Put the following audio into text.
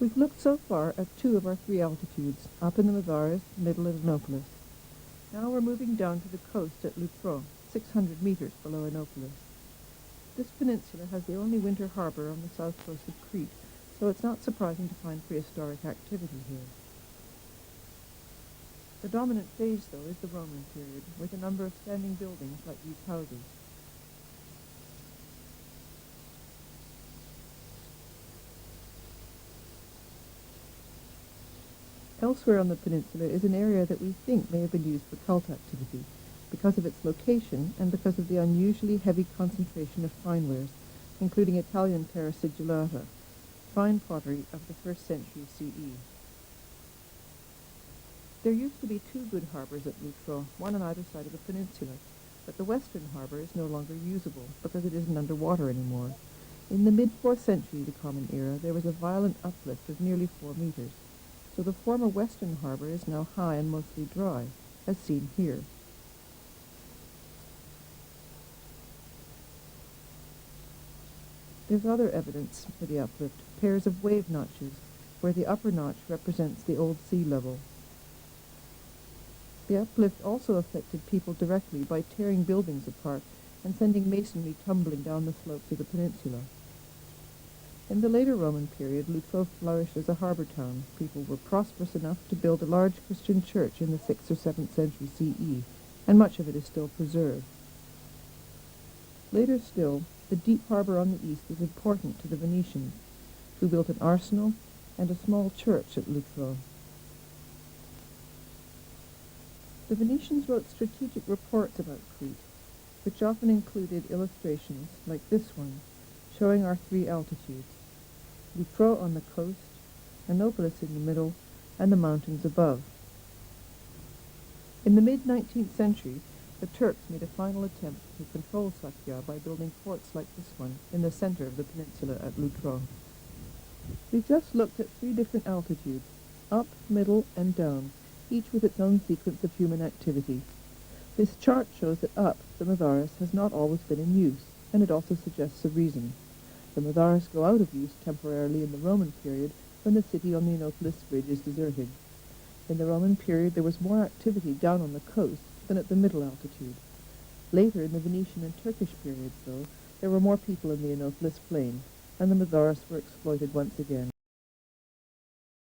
We've looked so far at two of our three altitudes, up in the Mazares, middle at Anopolis. Now we're moving down to the coast at Lutro, 600 meters below Anopolis. This peninsula has the only winter harbor on the south coast of Crete, so it's not surprising to find prehistoric activity here. The dominant phase, though, is the Roman period, with a number of standing buildings like these houses. Elsewhere on the peninsula is an area that we think may have been used for cult activity, because of its location and because of the unusually heavy concentration of fine wares, including Italian terra sigillata, fine pottery of the 1st century CE. There used to be two good harbors at Lutro, one on either side of the peninsula, but the western harbor is no longer usable because it isn't underwater anymore. In the mid-4th century, the Common Era, there was a violent uplift of nearly 4 meters, so the former western harbor is now high and mostly dry, as seen here. There's other evidence for the uplift, pairs of wave notches, where the upper notch represents the old sea level. The uplift also affected people directly by tearing buildings apart and sending masonry tumbling down the slopes of the peninsula. In the later Roman period, Lutro flourished as a harbor town. People were prosperous enough to build a large Christian church in the 6th or 7th century CE, and much of it is still preserved. Later still, the deep harbor on the east was important to the Venetians, who built an arsenal and a small church at Lutro. The Venetians wrote strategic reports about Crete, which often included illustrations like this one, showing our three altitudes: Lutro on the coast, Anopolis in the middle, and the mountains above. In the mid-19th century, the Turks made a final attempt to control Sphakia by building forts like this one in the center of the peninsula at Lutro. We've just looked at three different altitudes, up, middle, and down, each with its own sequence of human activity. This chart shows that up, the Mazares, has not always been in use, and it also suggests a reason. The Mazares go out of use temporarily in the Roman period when the city on the Anopolis Bridge is deserted. In the Roman period there was more activity down on the coast than at the middle altitude. Later, in the Venetian and Turkish periods, though, there were more people in the Anopolis plain, and the Mazares were exploited once again.